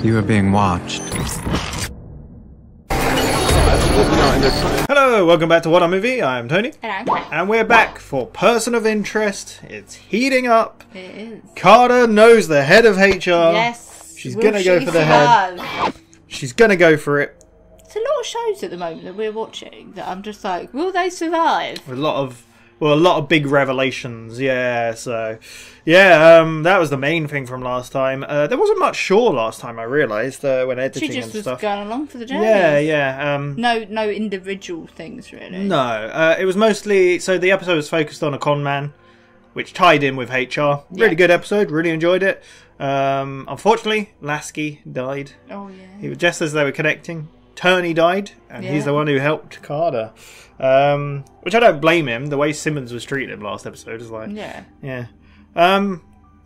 You are being watched. Hello, welcome back to WhatAreMovie. I'm Tony. And I'm And we're back for Person of Interest. It's heating up. It is. Carter knows the head of HR. Yes. She's Will gonna go she for the head. survive? She's gonna go for it. There's a lot of shows at the moment that we're watching that I'm just like, will they survive? A lot of big revelations. Yeah, so that was the main thing from last time. There wasn't much Shaw last time, I realised, when editing She just and was stuff. going along for the journey. Yeah. No individual things really. No, it was mostly... So the episode was focused on a con man, which tied in with HR. Really good episode, really enjoyed it. Unfortunately, Lasky died. Oh yeah. He was just as they were connecting. Turney died, and he's the one who helped Carter. Which I don't blame him. The way Simmons was treating him last episode is like... Yeah. There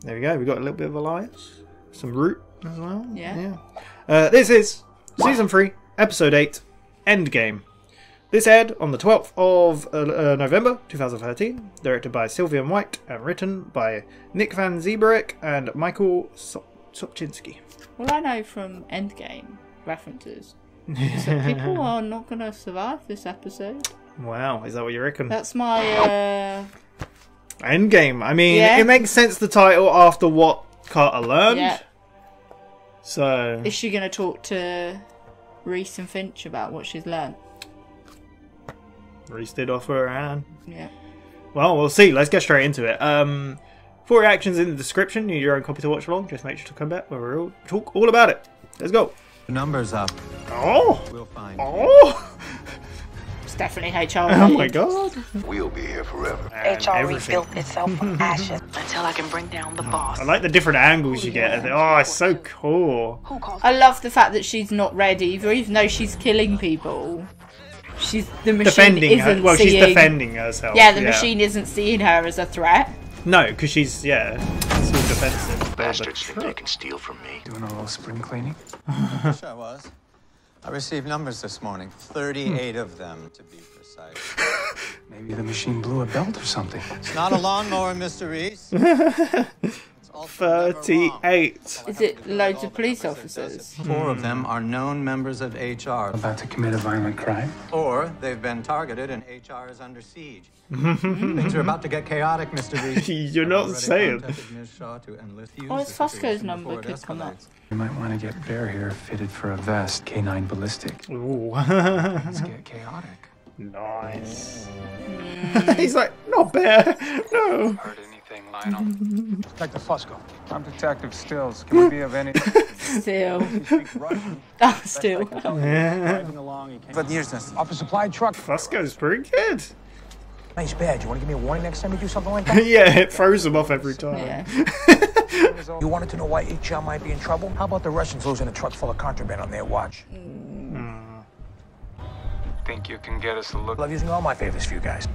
we go. We got a little bit of alliance. Some root as well. Yeah. This is Season 3, Episode 8, Endgame. This aired on the 12th of November 2013, directed by Sylvian White and written by Nick van Zeebroeck and Michael Sopczynski. Well, I know from Endgame references that people are not going to survive this episode. Wow, is that what you reckon? That's my... Endgame. I mean, it makes sense, the title, after what Carter learned. Yeah. So... Is she going to talk to Reese and Finch about what she's learned? Reese did offer her hand. Yeah. Well, we'll see. Let's get straight into it. For reactions in the description, you need your own copy to watch along. Just make sure to come back where we'll talk all about it. Let's go. The number's up. Oh! We'll find It's definitely HR. Oh my god. We'll be here forever. HR rebuilt itself from ashes until I can bring down the boss. I like the different angles you get. Oh, it's so cool. I love the fact that she's not red either, even though she's killing people. She's the machine Defending her. isn't Well, she's seeing... defending herself. Yeah, the machine isn't seeing her as a threat. No, because she's, still defensive. Bastards think they can steal from me. Doing a little spring cleaning? Yes, I was. I received numbers this morning. 38 of them, to be precise. Maybe the machine blew a belt or something. It's not a lawnmower, Mr. Reese. 38. Is it loads of police officers? 4 of them are known members of HR. About to commit a violent crime? Or they've been targeted and HR is under siege. Things are about to get chaotic, Mr. Reese. You're not saying. Oh, it's Fosco's number could come up. You might want to get Bear here fitted for a vest. K9 ballistic. Ooh. Let's get chaotic. Nice. He's like, not bad. No. Heard anything, Lionel? Detective Fusco. I'm Detective Stills. Can we be of any... Still. Russian? Oh, still. Driving along, he came... But here's this. Off a supply truck. Fusco's pretty good. Nice badge. You want to give me a warning next time you do something like that? Yeah, it throws him off every time. Yeah. You wanted to know why HR might be in trouble? How about the Russians losing a truck full of contraband on their watch? Think you can get us a look? I love using all my favors for you guys.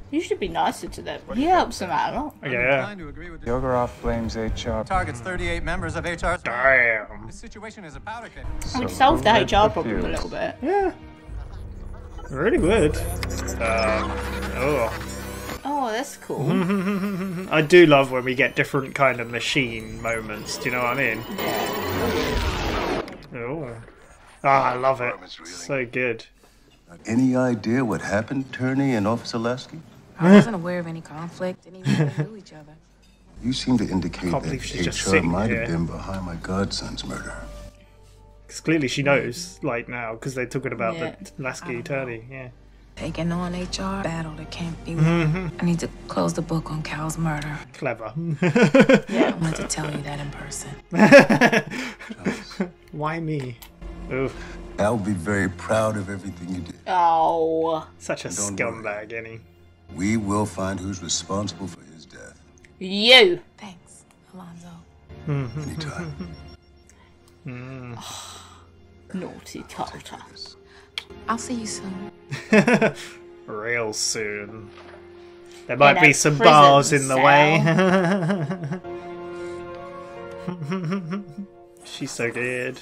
You should be nicer to them. He helps them out a lot. Yeah. Yogorov blames HR. Targets 38 members of HR. Damn. This situation is a powder keg. We've solved the HR problem a little bit. Yeah. Really good. Oh, that's cool. I do love when we get different kind of machine moments. Do you know what I mean? Oh. I love it. So good. Any idea what happened, Turney and Officer Lasky? I wasn't aware of any conflict. Didn't even know each other. You seem to indicate Can't believe she's just that HR sitting might here. have been behind my godson's murder. Because clearly she knows, like now, because they're talking about Yeah. the Lasky attorney. Yeah. Taking on HR battle that can't be won. I need to close the book on Cal's murder. Clever. I wanted to tell you that in person. Why me? Oof. I'll be very proud of everything you did. Oh. Such a Don't scumbag, ain't he? We will find who's responsible for his death. You. Thanks, Alonzo. Anytime. Naughty Carter. I'll see you soon. Real soon. There might In be a some prison bars in the way. She's so good.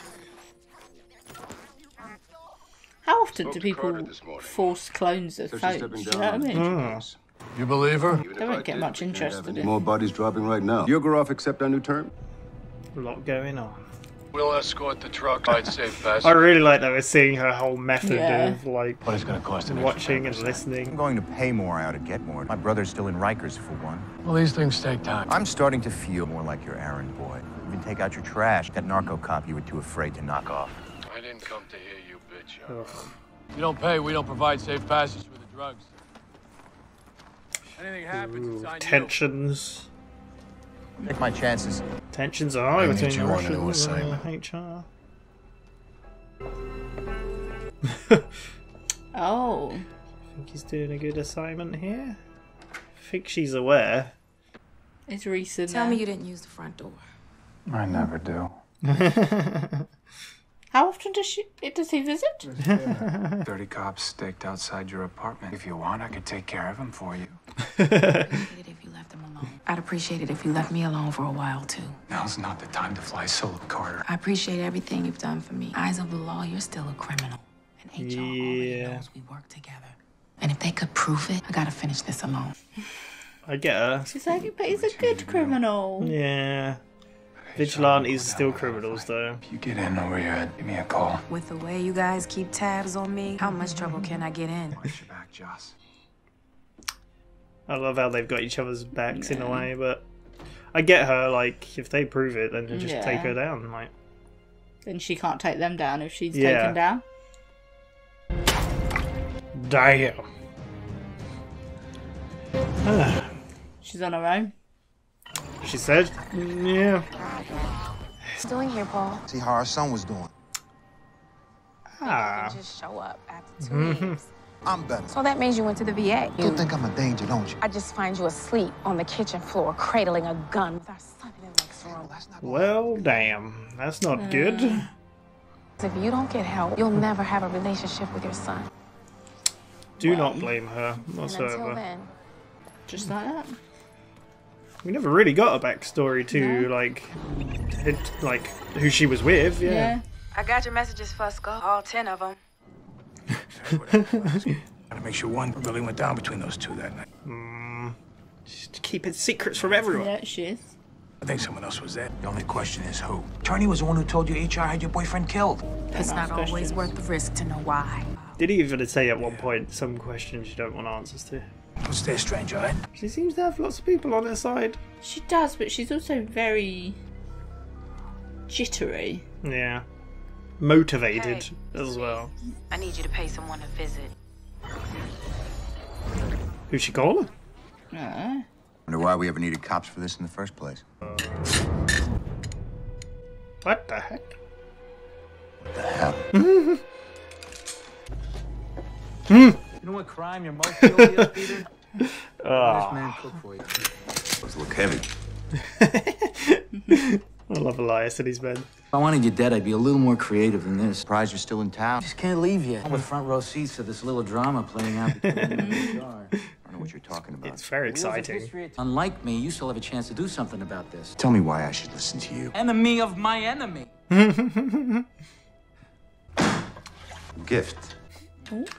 How often do people force clones of phones? Do you know what I mean? You believe her? They won't get much interested in. More bodies dropping right now. Yogorov accept our new term? A lot going on. We'll escort the truck. I'd safe passage. I really like that we're seeing her whole method Yeah. of like What is going to cost an watching and extra 10%? I'm listening. going to pay more out at Getmore. My brother's still in Rikers, for one. Well, these things take time. I'm starting to feel more like your errand boy. Even take out your trash. That narco cop you were too afraid to knock off. I didn't come to hear you, bitch. Ugh. You don't pay, we don't provide safe passage for the drugs. Anything happens, Ooh, it's on tensions. Take my chances. Tensions are high I between need the you on a new Russians and assignment. HR. Oh. I think he's doing a good assignment here. I think she's aware. It's recent. Tell me you didn't use the front door. I never do. How often does he visit? 30 cops staked outside your apartment. If you want, I could take care of them for you. I'd appreciate it if you left him alone. I'd appreciate it if you left me alone for a while, too. Now's not the time to fly solo, Carter. I appreciate everything you've done for me. Eyes of the law, you're still a criminal. And HR already Yeah. knows we work together. And if they could prove it, I gotta finish this alone. I get her. She's like, but he's a good criminal. Yeah. Vigilantes still criminals though. If you get in over your head, give me a call. With the way you guys keep tabs on me, how much trouble can I get in? Watch your back, Joss. I love how they've got each other's backs in a way, but I get her, like, if they prove it, then just take her down, like. Then she can't take them down if she's Yeah. taken down. Damn. She's on her own. She said? Yeah. Still in here, Paul. See how our son was doing. Ah. Just show up after 2 years. I'm better. So that means you went to the VA. You think I'm a danger, don't you? I just find you asleep on the kitchen floor, cradling a gun with our son in the next room. Well, damn. That's not good. If you don't get help, you'll never have a relationship with your son. Do not blame her And until whatsoever. then, Just like that. We never really got a backstory to, like, who she was with, yeah. I got your messages, Fusco. All 10 of them. Gotta make sure one really went down between those two that night. Just keeping secrets from everyone. Yeah, she is. I think someone else was there. The only question is who. Attorney was the one who told you HR had your boyfriend killed. It's not always questions. worth the risk to know why. Did he even say at one point some questions you don't want answers to? What's there, stranger, eh? She seems to have lots of people on her side. She does, but she's also very jittery. Yeah. Motivated Hey, as well. I need you to pay someone a visit. Who's she calling? No. Wonder why we ever needed cops for this in the first place. What the heck? What the hell? You know what crime you're most guilty of, Peter? Oh. This man cooked for you. Those look heavy. I love Elias and his men. If I wanted you dead, I'd be a little more creative than this. Surprised you're still in town. Just can't leave you. With front row seats to this little drama playing out between you and HR. I don't know what you're talking about. It's very exciting. Unlike me, you still have a chance to do something about this. Tell me why I should listen to you. Enemy of my enemy. Gift.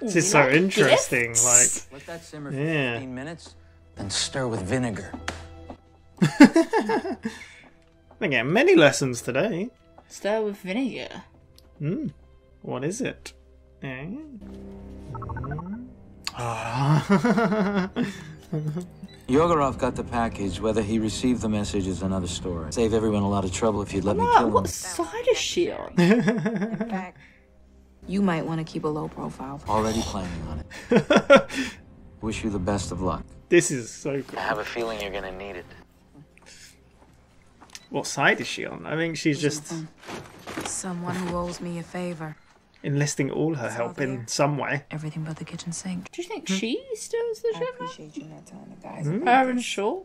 This is so interesting. Like, Let that simmer for Yeah. 15 minutes, then stir with vinegar. we're getting many lessons today. Stir with vinegar. What is it? Ah. Yogorov got the package. Whether he received the message is another story. Save everyone a lot of trouble if you'd let me kill him. What side is she on? In fact, you might want to keep a low profile. Already planning on it. Wish you the best of luck. This is so cool. I have a feeling you're gonna need it. What side is she on? I think she's just Someone who owes me a favor. enlisting all her help in some way. Everything but the kitchen sink. Do you think she steals the I ship? appreciate you not telling the guys. Her and Shaw?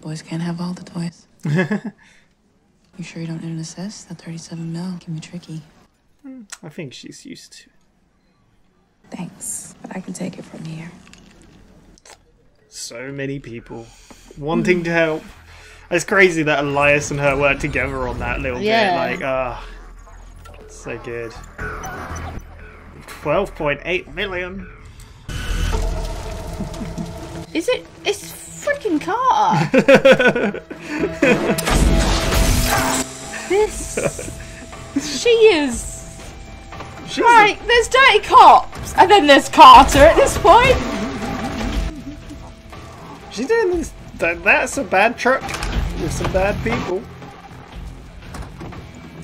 Boys can't have all the toys. You sure you don't need an assist? That 37 mil can be tricky. I think she's used to. Thanks, but I can take it from here. So many people wanting to help. It's crazy that Elias and her work together on that little bit. Like, so good. 12.8 million. Is it? It's freaking Carter. This. She is. Right, there's dirty cops, and then there's Carter at this point. She's doing this. That's a bad truck with some bad people.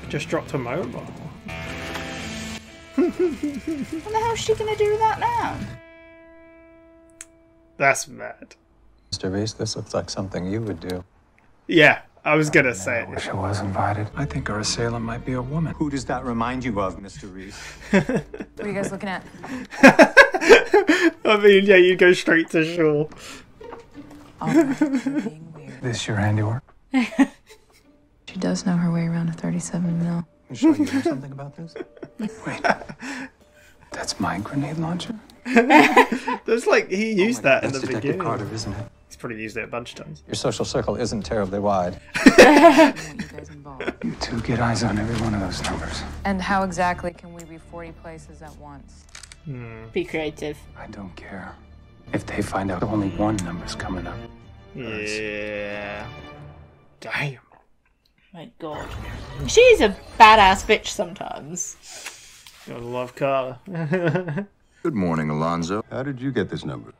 Just dropped a mobile. What the hell is she gonna do with that now? That's mad. Mr. Reese, this looks like something you would do. Yeah, I was gonna say I it. wish I was invited. I think our assailant might be a woman. Who does that remind you of, Mr. Reese? What are you guys looking at? I mean, yeah, you go straight to shore. Alright, you're being weird. This your handiwork? She does know her way around a 37 mil. You sure you know something about this? Wait. That's my grenade launcher? There's like, he used that in That's the Detective beginning. Carter, isn't it? He's probably used it a bunch of times. Your social circle isn't terribly wide. I want you guys involved. You two get eyes on every one of those numbers. And how exactly can we be 40 places at once? Be creative. I don't care. If they find out only one number's coming up. Yeah. Damn. My God. She's a badass bitch sometimes. Gotta love Carter. Good morning, Alonzo. How did you get this number?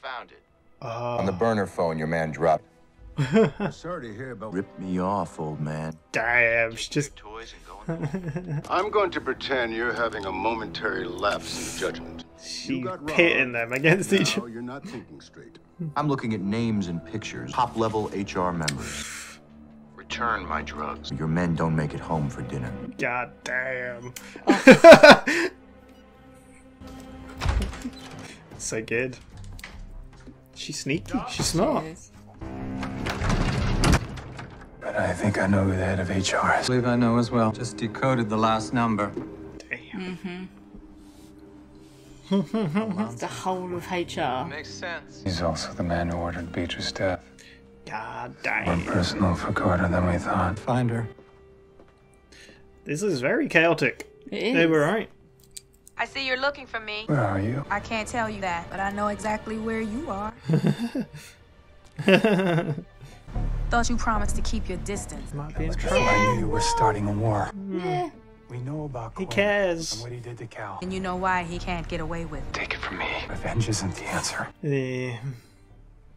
Found it. On the burner phone your man dropped. Sorry to hear about. Rip me off, old man. Damn, she just. Toys and going. I'm going to pretend you're having a momentary lapse in judgment. She's pitting them against each Now other. you're not thinking straight. I'm looking at names and pictures. Top-level HR members. Return my drugs. Your men don't make it home for dinner. God damn. So good. She's sneaky. She's smart. But I think I know who the head of HR I is. believe I know as well. Just decoded the last number. Damn. It's the whole of HR. Makes sense. He's also the man who ordered Beatrice's death. God More damn. personal for Carter than we thought. Find her. This is very chaotic. It is. They were right. I see you're looking for me. Where are you? I can't tell you that, but I know exactly where you are. Thought you promised to keep your distance. Might be in Before trouble. I knew you were starting a war. Yeah. We know about He Clutz cares. and what he did to Cal. And you know why he can't get away with it. Take it from me. Revenge isn't the answer. Yeah.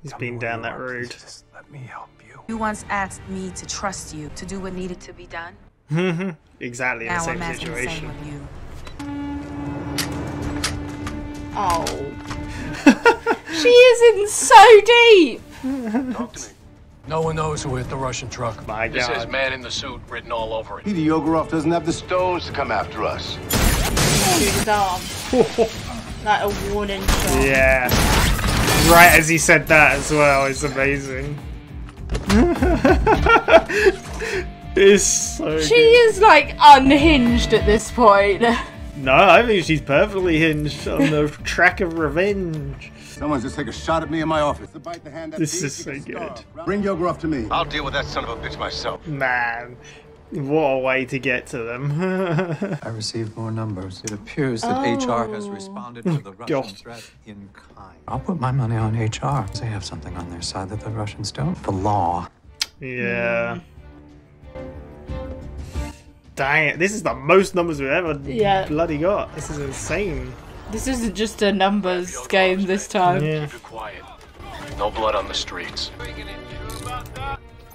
He's Tell me been where down you that are, road. please. Just let me help you. You once asked me to trust you to do what needed to be done. Exactly in the Now same I'm asking the same situation. of you. Oh. She is in so deep. Talk to me. No one knows who hit the Russian truck. My This God. says man in the suit written all over it. Peter Yogorov doesn't have the stones to come after us. Through his arm. Like a warning shot. Yeah. Right as he said that as well. It's amazing. It's so She good. is like unhinged at this point. No, I think she's perfectly hinged on the track of revenge. Someone's just take a shot at me in my office. To bite the hand that This feeds, is you so can good. starve. Bring Yogorov to me. I'll deal with that son of a bitch myself. Man, what a way to get to them. I received more numbers. It appears that HR has responded to the Russian God. threat in kind. I'll put my money on HR. They have something on their side that the Russians don't. The law. Yeah. Dang it, this is the most numbers we've ever bloody got. This is insane. This isn't just a numbers game this time. Yeah. Keep it quiet. No blood on the streets.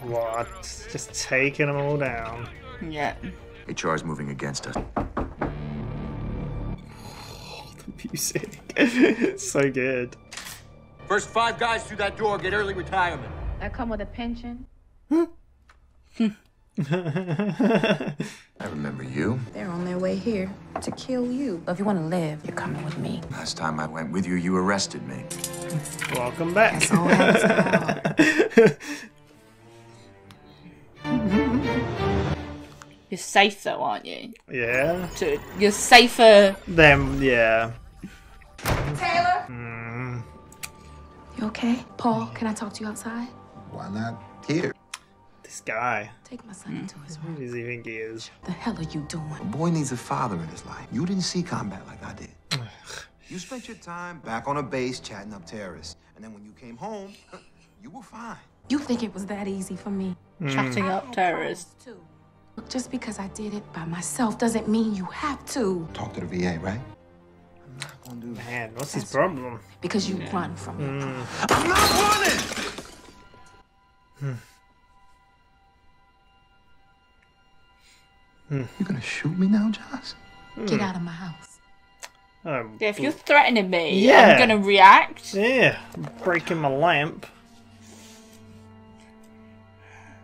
What? Just taking them all down. Yeah. HR's moving against us. The music. So good. First 5 guys through that door get early retirement. That come with a pension? I remember you. They're on their way here to kill you. If you want to live, you're coming with me. Last time I went with you, you arrested me. Welcome back. That's all hands You're safe though, aren't you? Yeah. So you're safer. Them, yeah. Taylor? You okay? Paul, can I talk to you outside? Why not here? This guy. Take my son into his Who room. does he think he is? The hell are you doing? A boy needs a father in his life. You didn't see combat like I did. You spent your time back on a base chatting up terrorists. And then when you came home, you were fine. You think it was that easy for me? Chatting up terrorists. Too. Just because I did it by myself doesn't mean you have to. Talk to the VA, right? Man, what's his problem? Because you run from it. I'm not running! You gonna shoot me now, Joss? Get out of my house. Yeah, if you're threatening me, Yeah. I'm gonna react. Yeah, breaking my lamp.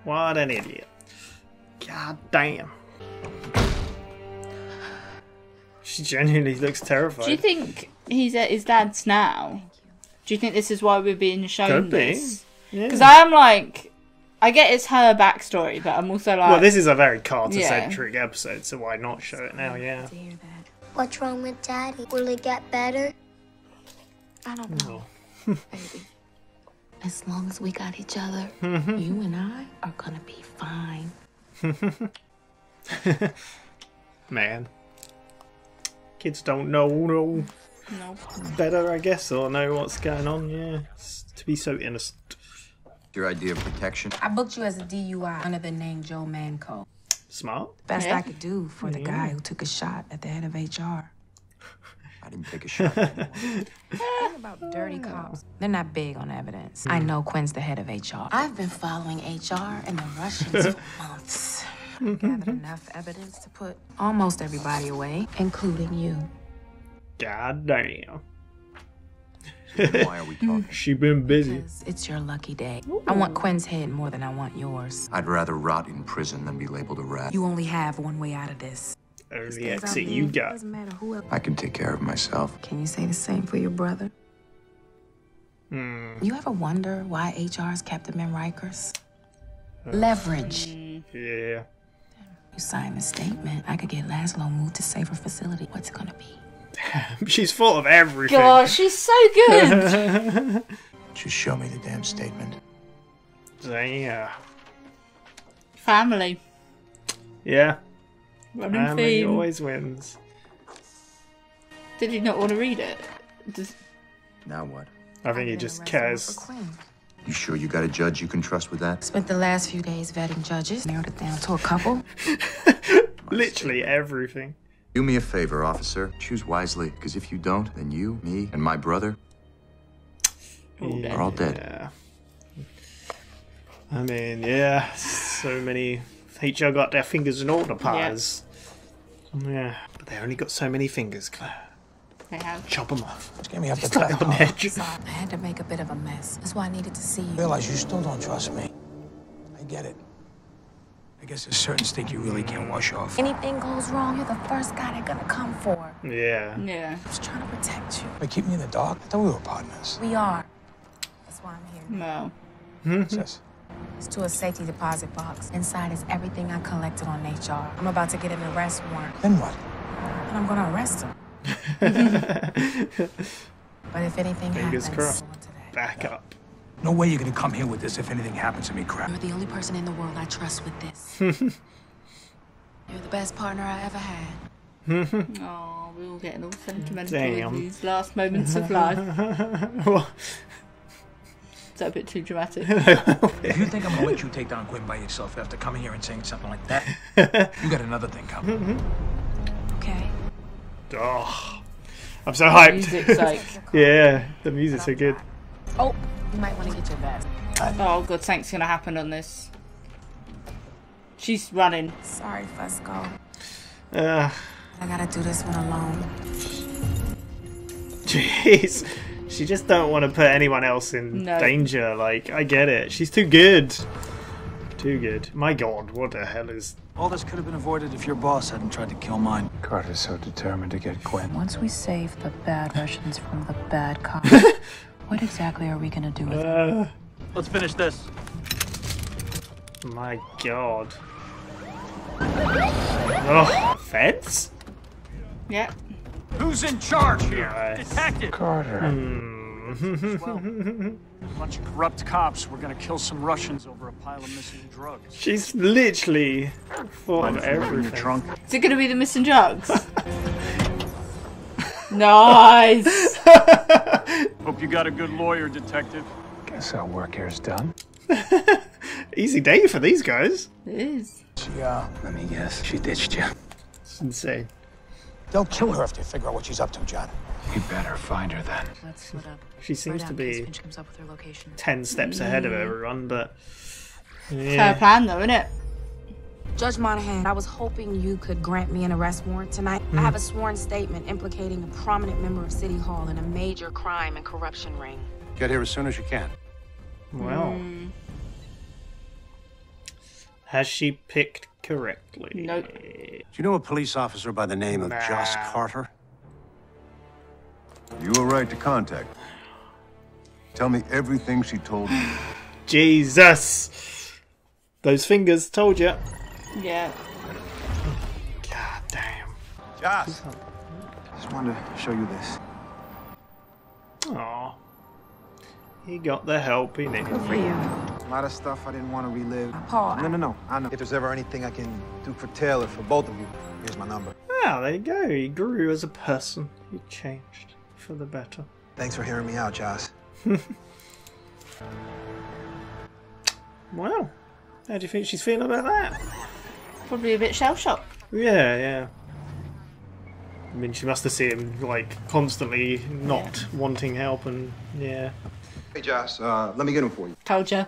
What an idiot. God damn. She genuinely looks terrified. Do you think he's at his dad's now? Do you think this is why we're being shown Could be. this? Yeah. Because I am like, I get it's her backstory, but I'm also like... Well, this is a very Carter-centric episode, so why not show it now, yeah. What's wrong with Daddy? Will it get better? I don't know, baby. As long as we got each other, you and I are gonna be fine. Man. Kids don't know better, I guess, or know what's going on, yeah. It's to be so innocent. Your idea of protection? I booked you as a DUI under the name Joe Manco. Smart. Best I could do for the guy who took a shot at the head of HR. I didn't take a shot. Thing about dirty cops, they're not big on evidence. I know Quinn's the head of HR. I've been following HR and the Russians for months. I've gathered enough evidence to put almost everybody away, including you. God damn. Why are we talking? She been busy. Because it's your lucky day. I want Quinn's head more than I want yours. I'd rather rot in prison than be labeled a rat. You only have one way out of this. Only exit you got. Doesn't matter who else. I can take care of myself. Can you say the same for your brother? You ever wonder why HR's kept him in Rikers? Leverage. Yeah. You sign the statement. I could get Laszlo moved to safer facility. What's it gonna be? She's full of everything. God, she's so good. Just show me the damn statement. Yeah. Family. Yeah. Running Family theme. always wins. Did he not want to read it? Just... Now what? I think he just cares. You sure you got a judge you can trust with that? Spent the last few days vetting judges. Narrowed it down to a couple. Literally everything. Do me a favor, officer. Choose wisely, because if you don't, then you, me, and my brother are all dead. Yeah. I mean, yeah, so many HR got their fingers in all the pies. Yeah, but they only got so many fingers, Claire. They have. Chop them off. Just get me up the Stuck back. on the edge. I had to make a bit of a mess. That's why I needed to see you. Realize you still don't trust me. I get it. I guess there's certain state you really can't wash off. Anything goes wrong, you're the first guy they're gonna come for. Yeah. Yeah. I was trying to protect you. But keep me in the dark? I thought we were partners. We are. That's why I'm here. No. What's this? It's to a safety deposit box. Inside is everything I collected on HR. I'm about to get an arrest warrant. Then what? And I'm gonna arrest him. But if anything Fingers happens, crossed. Back up. No way you're gonna come here with this if anything happens to me, crap. you're the only person in the world I trust with this. You're the best partner I ever had. Oh, we're all getting all sentimental Damn. in these last moments of life. Well, Is that a bit too dramatic? If you think I'm gonna let you take down Quinn by yourself after coming here and saying something like that, you got another thing coming. Okay. oh, I'm so hyped. Music's like... Yeah, the music's so good. Oh, you might want to get your vest. Oh, God, something's going to happen on this. She's running. Sorry, Fusco. Uh, I gotta do this one alone. Jeez. She just don't want to put anyone else in danger. Like, I get it. She's too good. Too good. My God, what the hell is... All this could have been avoided if your boss hadn't tried to kill mine. Carter's so determined to get Quinn. Once we save the bad Russians from the bad cops, what exactly are we gonna do with them? Let's finish this. My God. Oh, feds? Yeah. Who's in charge here? Nice. Detective. Carter. Well, a bunch of corrupt cops. We're gonna kill some Russians over a pile of missing drugs. She's literally full of everything. Trunk. Is it going to be the missing drugs? Nice. Hope you got a good lawyer, detective. Guess our work here's done. Easy day for these guys. It is. Yeah, let me guess. She ditched you. It's insane. They'll kill her if they figure out what she's up to, John. You better find her then. Let's split up. She seems Right to out in case be Finch comes up with her location. 10 steps ahead of everyone, but It's her plan, though, isn't it? Judge Monahan, I was hoping you could grant me an arrest warrant tonight. I have a sworn statement implicating a prominent member of City Hall in a major crime and corruption ring. Get here as soon as you can. Well, has she picked correctly? Nope. Do you know a police officer by the name of Joss Carter? You were right to contact her. Tell me everything she told you. Jesus! Those fingers told you. Yeah. God damn. Joss, just wanted to show you this. Aw. He got the help he needed. Good for you. A lot of stuff I didn't want to relive. Paul. No. I know. If there's ever anything I can do for Taylor, for both of you, here's my number. Ah, there you go. He grew as a person. He changed for the better. Thanks for hearing me out, Joss. Wow. How do you think she's feeling about that? Probably a bit shell-shocked. Yeah. I mean, she must have seen him, like, constantly not wanting help and, yeah. Hey, Joss, let me get him for you. Told you.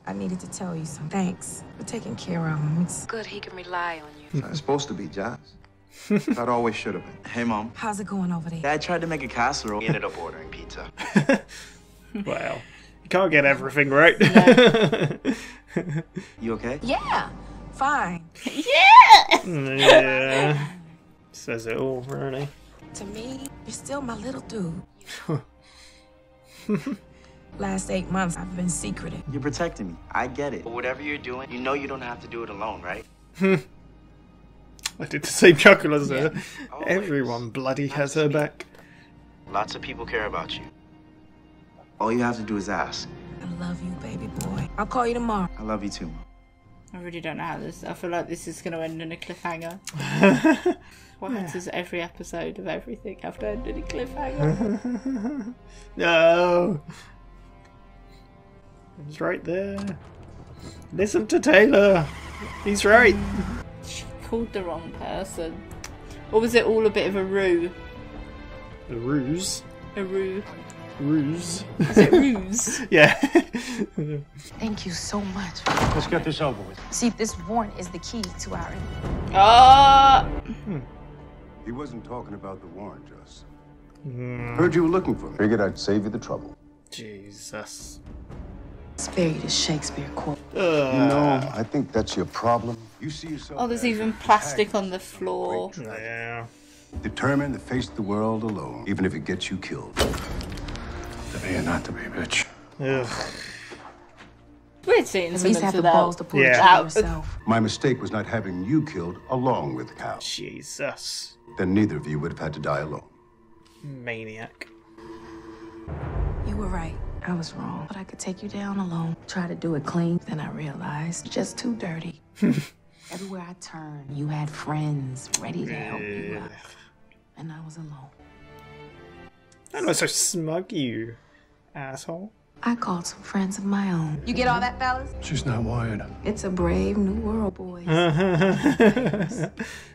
I needed to tell you something. Thanks for taking care of him. It's good he can rely on you. It's supposed to be, Joss. That always should have been. Hey, Mom. How's it going over there? Dad tried to make a casserole. He ended up ordering pizza. Well, you can't get everything right. You okay? Yeah, fine. Yeah. Says it all, really. To me, you're still my little dude. Last 8 months, I've been secretive. You're protecting me. I get it. But whatever you're doing, you know you don't have to do it alone, right? I did the same chuckle as her. Everyone bloody has her back. Lots of people care about you. All you have to do is ask. I love you, baby boy. I'll call you tomorrow. I love you too. I really don't know how this... I feel like this is going to end in a cliffhanger. What happens every episode of everything have to end in a cliffhanger? No. He's right there. Listen to Taylor. He's right. She called the wrong person. Or was it all a bit of a ruse? A ruse? A ruse. Ruse. Is it ruse? Yeah. Thank you so much. Let's get this over with. See, this warrant is the key to our... He wasn't talking about the warrant, Joss. Heard you were looking for me. Figured I'd save you the trouble. Jesus. Spare you the Shakespeare quote. You know, I think that's your problem. You see yourself. Oh, there's even plastic on the floor. Yeah. Determined to face the world alone, even if it gets you killed. To be or not to be, bitch. Ugh. Weird seeing At least someone have to the balls to that. pull the trigger yourself. My mistake was not having you killed along with Cal. Jesus. Then neither of you would have had to die alone. Maniac. You were right. I was wrong. But I could take you down alone. Try to do it clean. Then I realized you're just too dirty. Everywhere I turned, you had friends ready to help you out. And I was alone. I'm not so smug, you asshole. I called some friends of my own. You get all that, fellas? She's not wired. It's a brave new world, boys.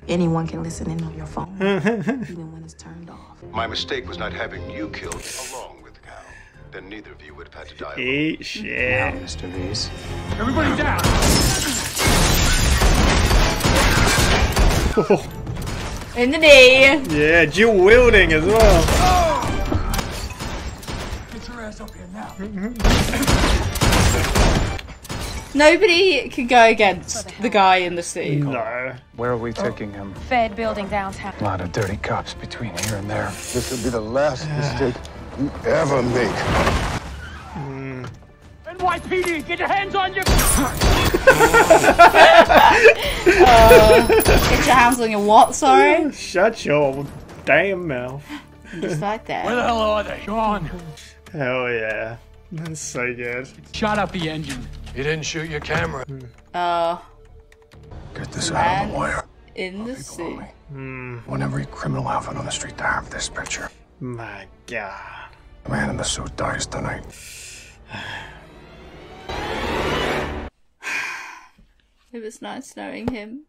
Anyone can listen in on your phone, even when it's turned off. My mistake was not having you killed along with Cal. Then neither of you would have had to die alone. Eat shit. Now, Mr. Reese. Everybody down! In the knee. Yeah, dual wielding as well. Get your ass up here now. Nobody can go against the guy in the sea. No. Where are we taking him? Fed building downtown. A lot of dirty cops between here and there. This will be the last mistake you ever make. NYPD, get your hands on your... Get your hands on your what, sorry? Shut your damn mouth. Just like that. Where the hell are they? Go on. Hell yeah. That's so good. Shot up the engine. You didn't shoot your camera. Get this out of the wire. In the sea. Want every criminal outfit on the street to have this picture. My God. The man in the suit dies tonight. It was nice knowing him.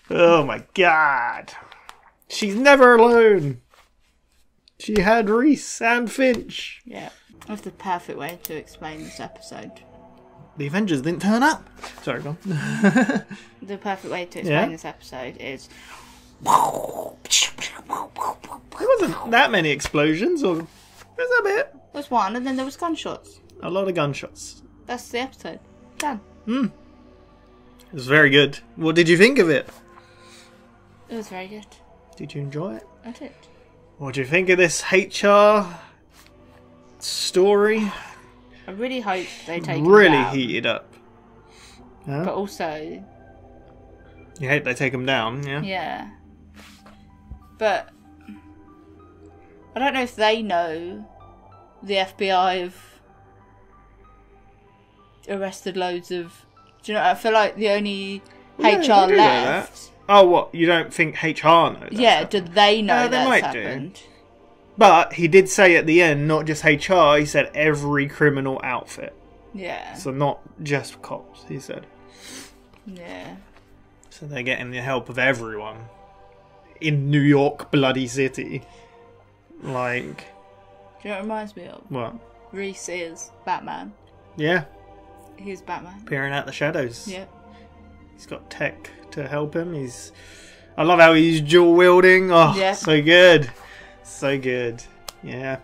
Oh my god. She's never alone. She had Reese and Finch. Yeah. That's the perfect way to explain this episode. The Avengers didn't turn up. Sorry, go on. The perfect way to explain this episode is... There wasn't that many explosions, or... There's a bit. There was one, and then there was gunshots. A lot of gunshots. That's the episode. Done. It was very good. What did you think of it? It was very good. Did you enjoy it? I did. What do you think of this HR story? I really hope they take him really down. heated up. Huh? But also... You hope they take him down, yeah? Yeah. But... I don't know if they know the FBI have arrested loads of... Do you know, I feel like the only HR left... Oh, what? You don't think HR knows? Yeah, do they know they that's might happened? do. But he did say at the end, not just HR, he said every criminal outfit. Yeah. So not just cops, he said. Yeah. So they're getting the help of everyone. In New York, bloody city. Like... Do you know what it reminds me of? What? Reese is Batman. Yeah. He's Batman. Peering out the shadows. Yeah. He's got tech to help him. I love how he's dual wielding. Oh, yeah. So good. So good. Yeah.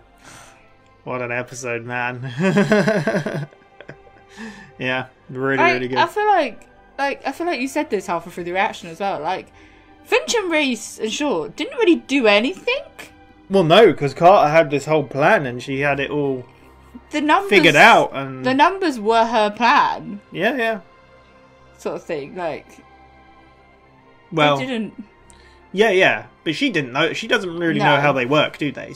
What an episode, man. Yeah. Really good. I feel like you said this halfway through the reaction as well. Like, Finch and Reese and Shaw didn't really do anything. Well, no, because Carter had this whole plan and she had it all figured out. And the numbers were her plan. Yeah. Sort of thing. Like, well, they didn't. Yeah. But she didn't know. She doesn't really know how they work, do they?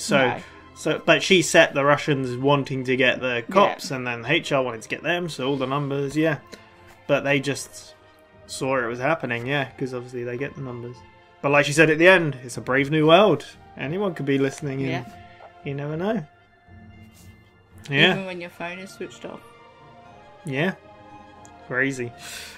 But she set the Russians wanting to get the cops, and then HR wanted to get them. So all the numbers, yeah. But they just saw it was happening, yeah, because obviously they get the numbers. But like she said at the end, it's a brave new world. Anyone could be listening in. You never know. Yeah. Even when your phone is switched off. Yeah. Crazy.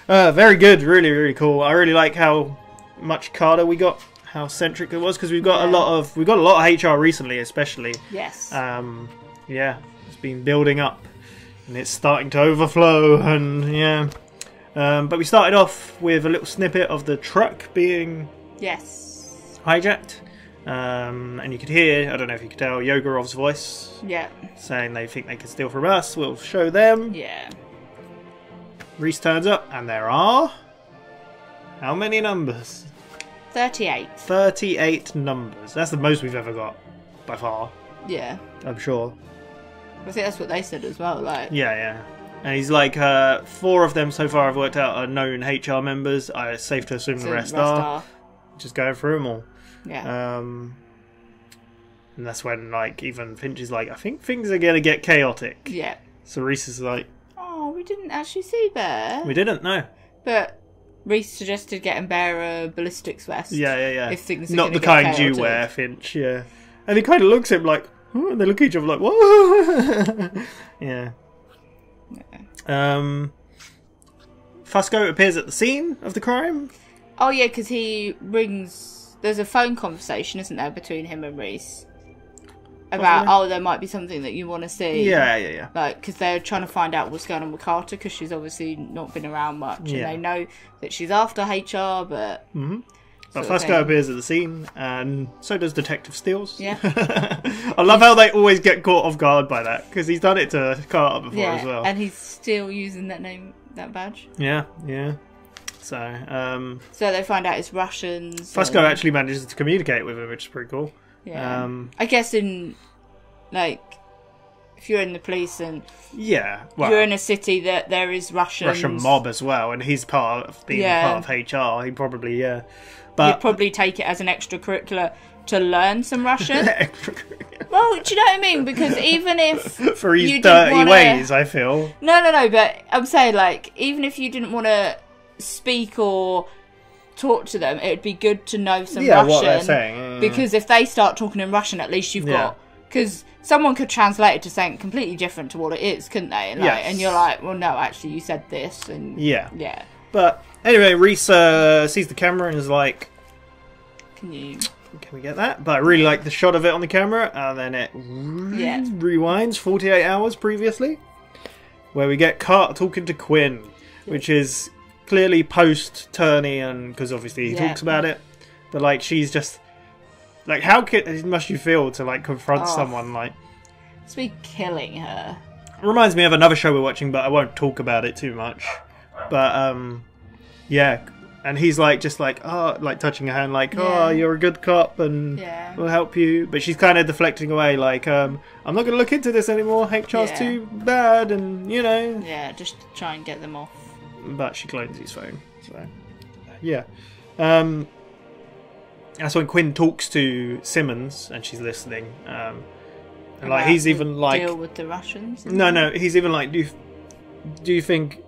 Very good. Really, really cool. I really like how much Carter we got. How centric it was, because we've got a lot of HR recently, especially. Yes. Yeah. It's been building up, and it's starting to overflow, and yeah. But we started off with a little snippet of the truck being hijacked. And you could hear, I don't know if you could tell, Yogorov's voice. Yeah. Saying they think they can steal from us. We'll show them. Yeah. Reese turns up, and there are... How many numbers? 38. 38 numbers. That's the most we've ever got, by far. Yeah. I'm sure. I think that's what they said as well. Like. Yeah. And he's like, 4 of them so far I've worked out are known HR members. It's safe to assume the rest are. Just going through them all. Yeah. And that's when, like, even Finch is like, I think things are going to get chaotic. Yeah. So Reese is like... Oh, we didn't actually see Bear. We didn't, no. But Reese suggested getting Bear a ballistics vest. Yeah. If things are not the get kind chaotic. you wear, Finch, yeah. And he kind of looks at him like, oh, and they look at each other like, what? Yeah. Fusco appears at the scene of the crime. Oh, yeah, because he rings... There's a phone conversation, isn't there, between him and Reese? About, there might be something that you want to see. Yeah. Like, because they're trying to find out what's going on with Carter, because she's obviously not been around much. Yeah. And they know that she's after HR, but... Mm-hmm. But Fusco appears at the scene, and so does Detective Steels. Yeah. I love how they always get caught off guard by that, because he's done it to Carter before as well. And he's still using that name, that badge. Yeah. So they find out it's Russians. Fusco actually manages to communicate with him, which is pretty cool. Yeah. I guess if you're in the police and you're in a city that there is Russian mob as well, and he's part of HR, he probably But you'd probably take it as an extracurricular to learn some Russian. Well, do you know what I mean? Because even if for his dirty ways, I feel. No. But I'm saying, like, even if you didn't want to speak or talk to them, it would be good to know some Russian. What they're saying. Because if they start talking in Russian, at least you've got Because someone could translate it to something completely different to what it is, couldn't they? And, like, and you're like, well, no, actually, you said this. And yeah. But anyway, Reese sees the camera and is like, can we get that? But I really like the shot of it on the camera, and then it rewinds 48 hours previously, where we get Carter talking to Quinn, which is clearly post-Turney, and because obviously he talks about it, but like she's just like, how must you feel to like confront someone like? It's me killing her. It reminds me of another show we're watching, but I won't talk about it too much. But yeah. And he's like, just like, oh, like touching her hand, like, oh, you're a good cop, and we'll help you. But she's kind of deflecting away, like, I'm not going to look into this anymore. HR's too bad, and you know. Yeah, just try and get them off. But she clones his phone, so yeah. That's when Quinn talks to Simmons, and she's listening. And like, he's even like, deal with the Russians. No, he's even like, do you think?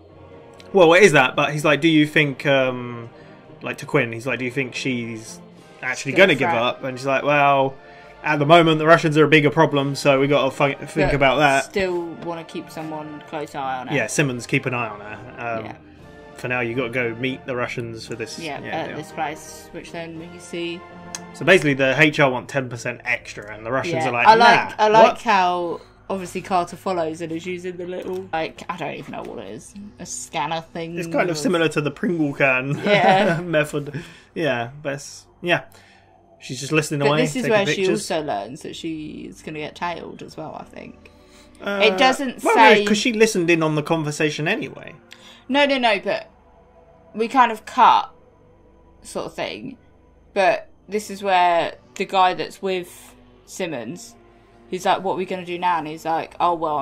Well, what is that? But he's like, do you think, like to Quinn, he's like, do you think she's actually going to give up? And she's like, well, at the moment, the Russians are a bigger problem, so we got to think about that. Still want to keep someone close eye on her. Yeah, Simmons, keep an eye on her. For now, you got to go meet the Russians for this. At this place, which then we see. So basically, the HR want 10% extra, and the Russians are like, I like how. Obviously, Carter follows and is using the little, like, I don't even know what it is, a scanner thing. It's kind of similar to the Pringle can method. Yeah, but she's just listening away. But this is where pictures. she also learns that she's going to get tailed as well, I think. It doesn't say... No, because she listened in on the conversation anyway. No, but we kind of cut, sort of thing. But this is where the guy that's with Simmons... He's like, what are we going to do now? And he's like, oh, well,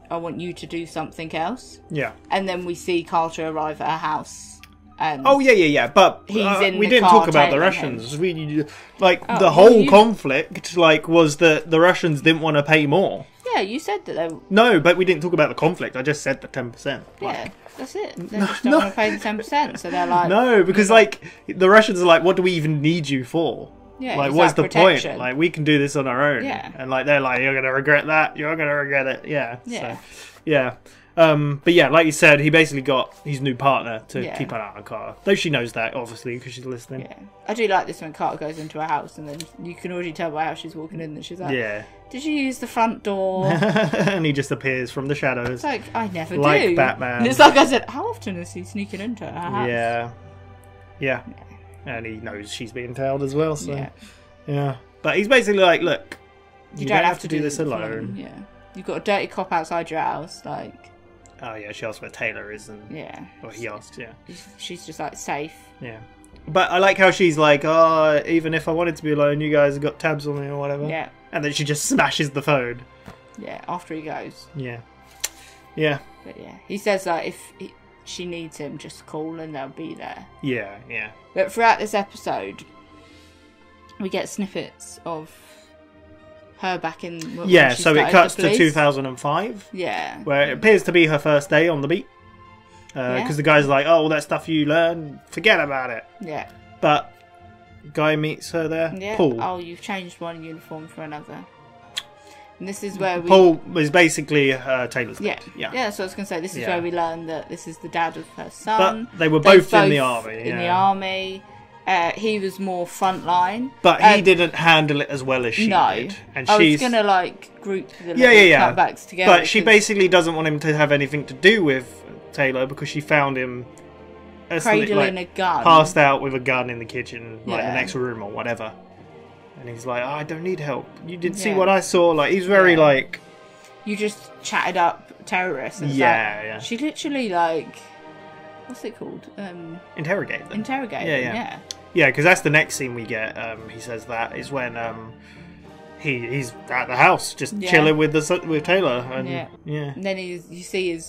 I want you to do something else. Yeah. And then we see Carter arrive at her house. And but we didn't talk about the Russians. The whole conflict, like, was that the Russians didn't want to pay more. Yeah, you said that they... No, but we didn't talk about the conflict. I just said the 10%. Yeah, that's it. They just don't want to pay the 10%, so they're like... No, because, like, the Russians are like, what do we even need you for? Yeah, like, what's the point? Like, we can do this on our own. Yeah. And, like, they're like, you're going to regret that. You're going to regret it. Yeah. Yeah. So, yeah. But, yeah, like you said, he basically got his new partner to keep an eye on Carter. Though she knows that, obviously, because she's listening. Yeah. I do like this when Carter goes into a house, and then you can already tell by how she's walking in that she's like, did you use the front door? And he just appears from the shadows. It's like, I never do. Like Batman. And it's like I said, how often is he sneaking into her house? Yeah. And he knows she's being tailed as well, so... Yeah, but he's basically like, look, you don't have to do this alone. Yeah, you've got a dirty cop outside your house, like. Oh yeah, she asks where Taylor is, and or he asks, She's just like safe. Yeah, but I like how she's like, oh, even if I wanted to be alone, you guys have got tabs on me or whatever. Yeah, and then she just smashes the phone. Yeah, after he goes. Yeah. But yeah, he says that if she needs him, just call and they'll be there. Yeah. But throughout this episode. We get snippets of her back in... so it cuts to 2005. Yeah. Where it appears to be her first day on the beat. Because the guy's like, oh, all that stuff you learn, forget about it. Yeah. But guy meets her there, Paul. Oh, you've changed one uniform for another. And this is where Paul is basically Taylor's dad. Yeah, that's what I was going to say. This is where we learn that this is the dad of her son. But they were both in the army. In the army. He was more frontline. But he didn't handle it as well as she did. And I was going to, like, group the cutbacks together. But she basically doesn't want him to have anything to do with Taylor because she found him... cradling a gun. Passed out with a gun in the kitchen, like the next room or whatever. And he's like, oh, I don't need help. You didn't see what I saw. Like, he's very, like... You just chatted up terrorists. And yeah. She literally, like... What's it called? Interrogate them. Yeah. Yeah, because that's the next scene we get. He says that is when he's at the house just chilling with Taylor, and And then you see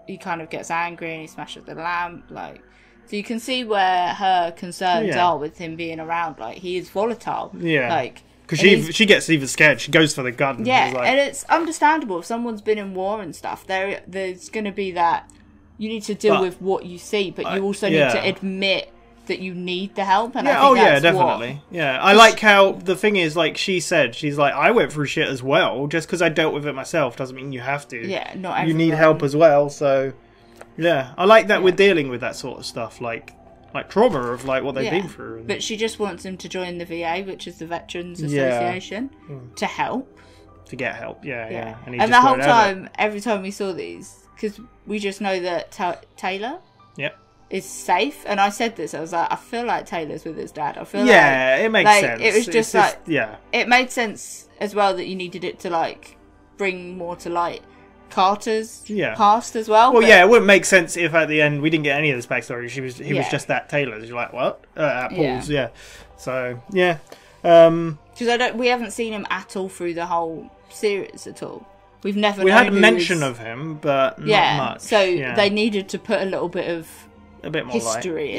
he kind of gets angry and he smashes the lamp, like. So you can see where her concerns are with him being around. Like, he is volatile. Yeah, like because she gets even scared. She goes for the gun. Yeah, and it's understandable if someone's been in war and stuff. There's going to be that. You need to deal with what you see, but you also need to admit that you need the help. And yeah, I think that's definitely. Yeah, I like how the thing is, like she said, she's like, I went through shit as well. Just because I dealt with it myself doesn't mean you have to. Yeah, not everyone. You need help as well. So, yeah, I like that we're dealing with that sort of stuff, like trauma of like what they've been through. But she just wants him to join the VA, which is the Veterans Association, to help. To get help, yeah. And the whole time, every time we saw these, because we just know that Taylor. Yep. Is safe, and I said this. I was like, I feel like Taylor's with his dad. I feel it makes sense. It was just like, yeah, it made sense as well that you needed it to like bring more to light Carter's past as well. Well, it wouldn't make sense if at the end we didn't get any of this backstory. He was just that Taylor's. You're like, what? At Paul's, So because we haven't seen him at all through the whole series at all. We've never. We had a mention of him, but not much. So they needed to put a little bit of. A bit more history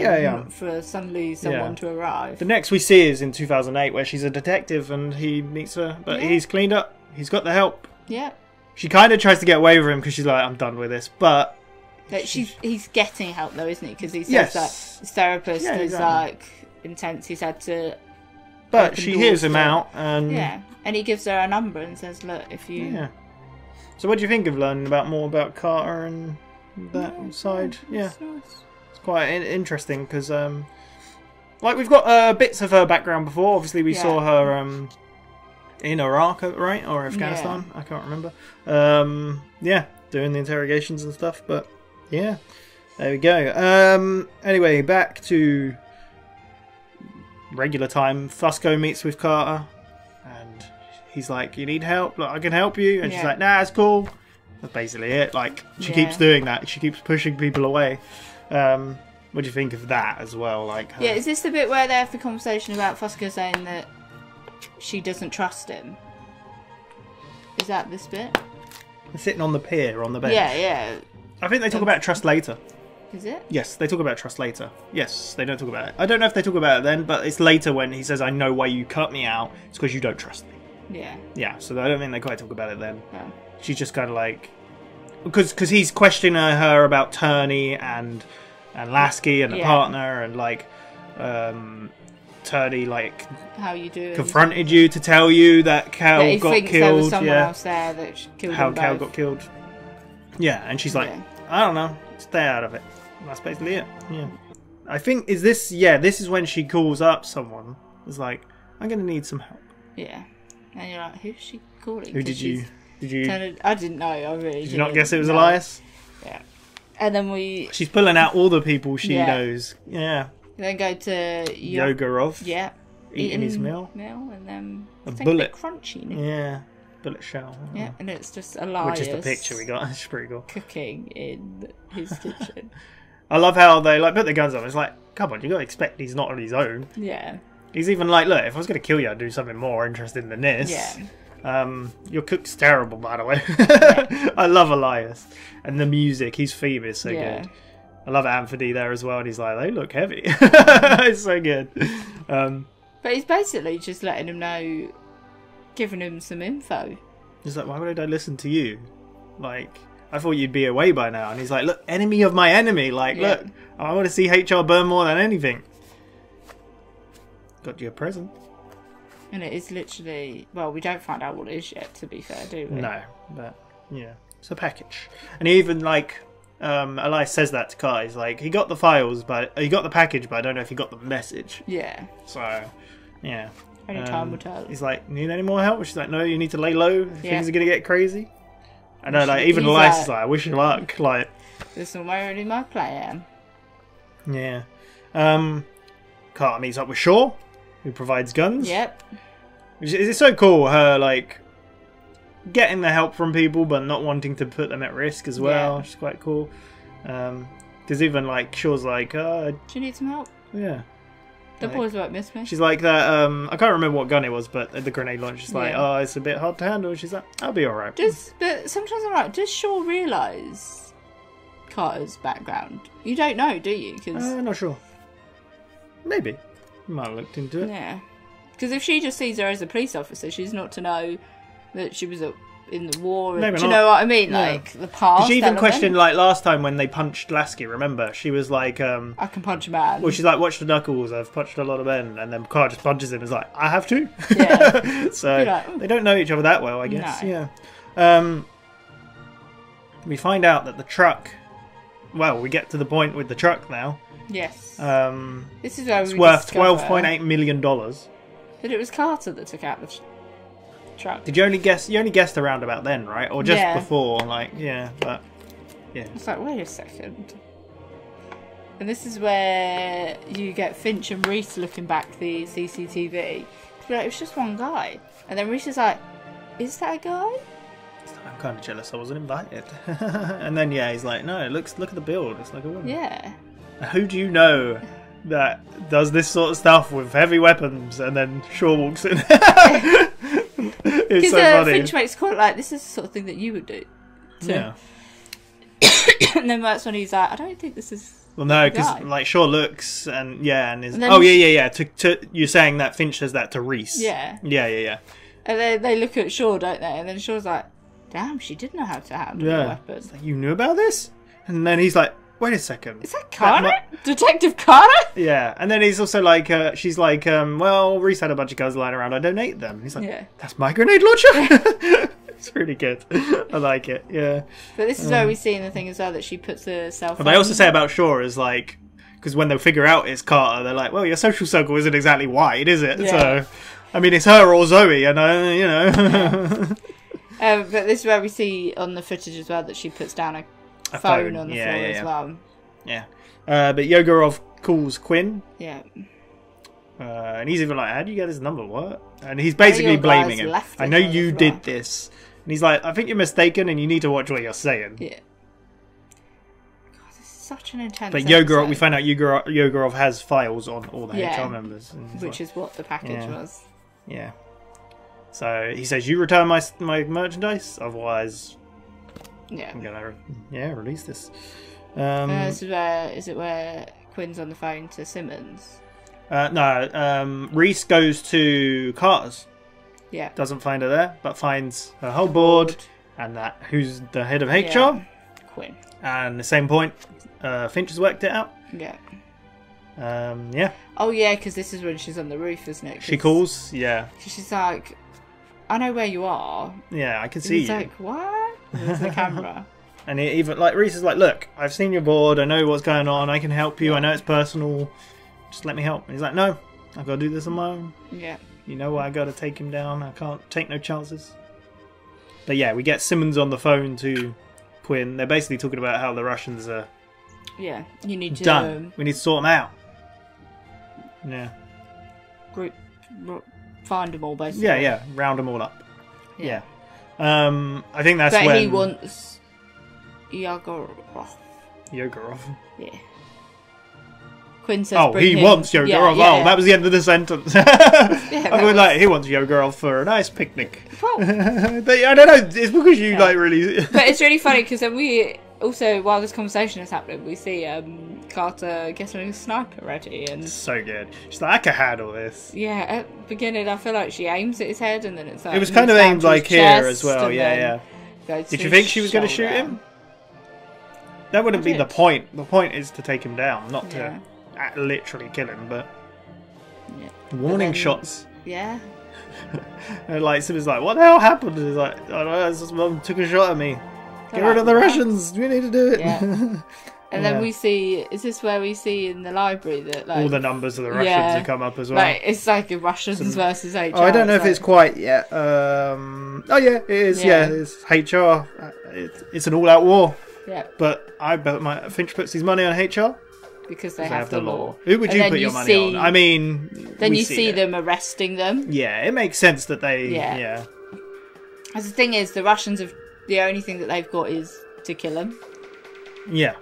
for someone to arrive. The next we see is in 2008 where she's a detective and he meets her, but he's cleaned up, he's got the help. Yeah. She kind of tries to get away with him because she's like, I'm done with this, but he's getting help though, isn't he? Because he says that his therapist is like intense. He's had to but she hears him out and and he gives her a number and says, look, if you So what do you think of learning more about Carter and that side? It's nice. Quite interesting because like we've got bits of her background before. Obviously we saw her in Iraq, right, or Afghanistan, I can't remember, doing the interrogations and stuff, but there we go. Anyway, back to regular time. Fusco meets with Carter and he's like, you need help? Look, I can help you. And she's like, nah, it's cool. That's basically it. Like, she keeps doing that. She keeps pushing people away. What do you think of that as well? Like, is this the bit where they have the conversation about Fusco saying that she doesn't trust him? Is that this bit? They're sitting on the pier on the bench. Yeah. I think they talk about trust later. Is it? Yes, they talk about trust later. Yes, they don't talk about it. I don't know if they talk about it then, but it's later when he says, I know why you cut me out. It's because you don't trust me. Yeah. Yeah, so I don't think they quite talk about it then. No. She's just kind of like... Because he's questioning her about Turney and Lasky and the partner, and like Turney like how you do confronted you to tell you that Cal got killed. There was someone else there that killed how Cal got killed. Yeah, and she's like, I don't know, stay out of it. That's basically it. Yeah, I think this is when she calls up someone. It's like, I'm gonna need some help. Yeah, and you're like, who's she calling? Who did you? I didn't know. I really didn't. Did you not guess it was Elias? Yeah. And then she's pulling out all the people she knows. Yeah. Then go to Yogorov. Yeah. Eating his meal. And then a bullet. Crunchy. Yeah. Bullet shell. Yeah. And it's just Elias. Which is the picture we got. It's pretty cool. Cooking in his kitchen. I love how they like put their guns on. It's like, come on, you gotta expect he's not on his own. Yeah. He's even like, look, if I was gonna kill you, I'd do something more interesting than this. Yeah. Your cook's terrible, by the way. I love Elias. And the music, his theme is so good. I love Anthony there as well, and he's like, they look heavy. It's so good. But he's basically just letting him know, giving him some info. He's like, why would I listen to you? Like, I thought you'd be away by now. And he's like, look, enemy of my enemy. Like, look, I want to see HR burn more than anything. Got you a present. And it is literally... Well, we don't find out what it is yet, to be fair, do we? No, but, yeah. It's a package. And even, like, Elias says that to Kai. He's like, he got the files, but... He got the package, but I don't know if he got the message. Yeah. So, yeah. Only time will tell. He's like, need any more help? She's like, no, you need to lay low. Things are going to get crazy. I know, like, even Elias is like, I wish you luck. Like... This is already my plan. Yeah. Carter meets up with Shaw, who provides guns. Yep. It's so cool, her, like, getting the help from people, but not wanting to put them at risk as well. Which is quite cool. Because even, like, Shaw's like, do you need some help? Yeah. The boys won't miss me. She's like that, I can't remember what gun it was, but the grenade launch is like, oh, it's a bit hard to handle. She's like, I'll be alright. But sometimes I'm like, does Shaw realise Carter's background? You don't know, do you? Not sure. Maybe. Might have looked into it. Yeah. Because if she just sees her as a police officer, she's not to know that she was at in the war. Maybe Do you not. know what I mean? Yeah. Like the past. She even element. questioned, like, last time when they punched Lasky, remember? She was like, I can punch a man. well, she's like, watch the knuckles, I've punched a lot of men. And then Picard just punches him and is like, I have too. Yeah. So like, they don't know each other that well, I guess. No. Yeah. We find out that the truck... Well, we get to the point with the truck now. Yes. This is where it's we worth discover $12.8 million. that it was Carter that took out the truck. Did you only guess? You only guessed around about then, right? Or just Yeah. before? Like, yeah, but yeah. It's like, wait a second. And this is where you get Finch and Reese looking back the CCTV. Like, it was just one guy, and then Reese is like, "Is that a guy?" I'm kind of jealous I wasn't invited. And then yeah, he's like, "No, look at the build. It's like a woman." Yeah. Who do you know that does this sort of stuff with heavy weapons? And then Shaw walks in. It's so funny. Finch makes quite like, this is the sort of thing that you would do. So, Yeah. and then that's when he's like, I don't think this is. Well, no, the because guy. like Shaw looks and yeah, and is And then oh yeah. To you're saying that Finch says that to Reese. Yeah. Yeah. And then they look at Shaw, don't they? And then Shaw's like, damn, she did know how to handle a weapon. It's like, you knew about this? And then he's like, wait a second. Is that Carter? Detective Carter? Yeah, and then he's also like, she's like, well, Reese had a bunch of guns lying around. I donate them. And he's like, Yeah. that's my grenade launcher. It's really good. I like it. Yeah. But this is where we see in the thing as well that she puts herself. But they also say about Shaw is like, because when they figure out it's Carter, they're like, well, your social circle isn't exactly wide, is it? Yeah. So, I mean, it's her or Zoe, and you know. Yeah. But this is where we see on the footage as well that she puts down a phone on the floor as well. Yeah. But Yogorov calls Quinn. Yeah. And he's even like, how do you get his number? What? And he's basically your guys blaming him. left it I know on the you floor." did this. And he's like, I think you're mistaken and you need to watch what you're saying. Yeah. God, this is such an intense But Yogorov, episode. we find out Yogorov has files on all the Yeah. HR members. And he's Which like, is what the package Yeah. was. Yeah. So he says, you return my merchandise, otherwise Yeah. I'm going to release this. This is where Quinn's on the phone to Simmons? No, Reese goes to Carter's. Yeah. Doesn't find her there, but finds her whole board and that who's the head of HR. Yeah. Quinn. And the same point, Finch has worked it out. Yeah. Yeah. Oh yeah, because this is when she's on the roof, isn't it? She calls. Yeah. She's like, I know where you are. Yeah, I can And see he's you. like, what? And there's the camera. And even like Reese is like, look, I've seen your board. I know what's going on. I can help you. I know it's personal. Just let me help. And he's like, no, I've got to do this on my own. Yeah. You know I got to take him down. I can't take no chances. But yeah, we get Simmons on the phone to Quinn. They're basically talking about how the Russians are Yeah. You need to done. We need to sort them out. Yeah. Find them all, basically. Yeah. Round them all up. Yeah. I think that's but when he wants Yogorov. Yogorov. Yeah. Quinn says, Oh, bring he him. wants Yogorov. Yeah, yeah. Oh, that was the end of the sentence. I was like, he wants Yogorov for a nice picnic. Well, But I don't know. It's because you like really. but it's really funny because then we also, while this conversation is happening, we see Carter getting a sniper ready, and So good. She's like, I can handle this. yeah, at the beginning I feel like she aims at his head, and then it's like It was kind of moves down aimed to like his here chest, as well. and Yeah, then yeah. goes Did to you his think she was going to shoot shoulder. him? That wouldn't be the point. The point is to take him down, not Yeah. to literally kill him. But Yeah. warning then- shots. Yeah. And like Simmons like, what the hell happened? And he's like, I don't know. It's just mum took a shot at me. Get They're rid of like, the "What?" Russians. We need to do it. Yeah. And then Yeah. we see, is this where we see in the library that like All the numbers of the Russians yeah, have come up as well. Like it's like a Russians versus HR. Oh, I don't know if like- it's quite yet. Oh yeah, it is. Yeah, Yeah. it's HR. It's an all-out war. Yeah. But I bet Finch puts his money on HR because they have the law. Who would And you then put your money on? I mean, then we you see it. them arresting them. Yeah, it makes sense that they. Yeah. Yeah. As the thing is, the Russians have the only thing that they've got is to kill him. Yeah.